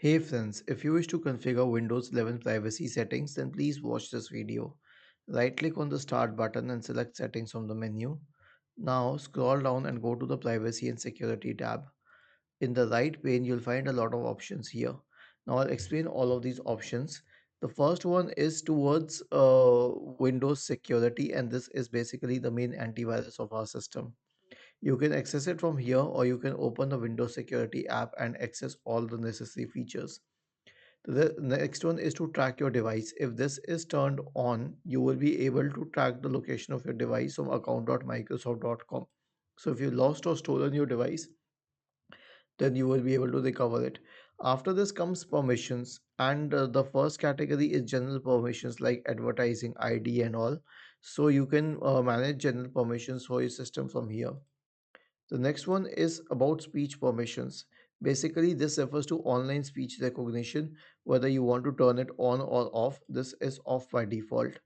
Hey friends, if you wish to configure Windows 11 privacy settings, then please watch this video. Right click on the start button and select settings from the menu. Now scroll down and go to the privacy and security tab. In the right pane, you'll find a lot of options here. Now I'll explain all of these options. The first one is towards Windows security, and this is basically the main antivirus of our system. You can access it from here, or you can open the Windows security app and access all the necessary features. The next one is to track your device. If this is turned on, you will be able to track the location of your device from account.microsoft.com. So if you lost or stolen your device, then you will be able to recover it. After this comes permissions, and the first category is general permissions like advertising, ID, and all. So you can manage general permissions for your system from here. The next one is about speech permissions. Basically, this refers to online speech recognition. Whether you want to turn it on or off, this is off by default.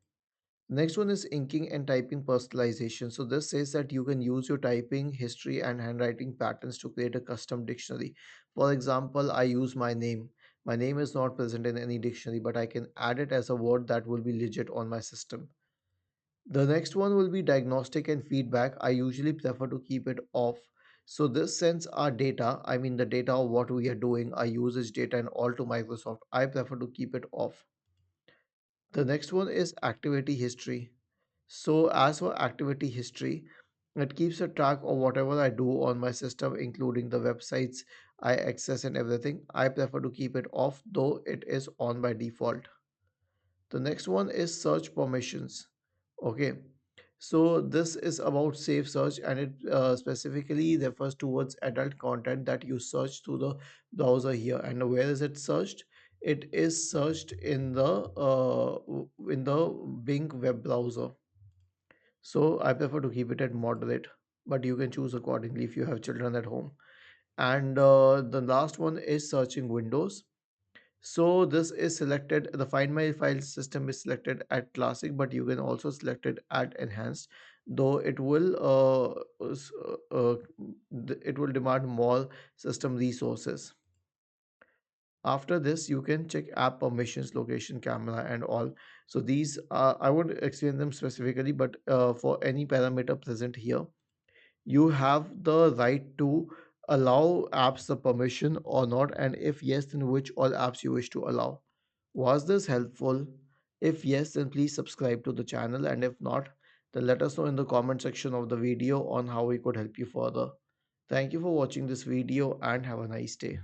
The next one is inking and typing personalization. So this says that you can use your typing history and handwriting patterns to create a custom dictionary. For example, I use my name. My name is not present in any dictionary, but I can add it as a word that will be legit on my system. The next one will be diagnostic and feedback. I usually prefer to keep it off. So this sends our data, I mean the data of what we are doing, our usage data and all to Microsoft. I prefer to keep it off. The next one is activity history. So as for activity history, it keeps a track of whatever I do on my system, including the websites I access and everything. I prefer to keep it off, though it is on by default. The next one is search permissions. Okay, so this is about safe search, and it specifically refers towards adult content that you search through the browser here. And where is it searched? It is searched in the Bing web browser. So I prefer to keep it at moderate, but you can choose accordingly if you have children at home. And the last one is searching windows. So this is selected, the Find My File system is selected at classic, but you can also select it at enhanced, though it will demand more system resources. After this, you can check app permissions, location, camera, and all. So these I won't explain them specifically, but for any parameter present here, you have the right to allow apps the permission or not, and if yes, then which all apps you wish to allow. Was this helpful? If yes, then please subscribe to the channel, and if not, then let us know in the comment section of the video on how we could help you further. Thank you for watching this video and have a nice day.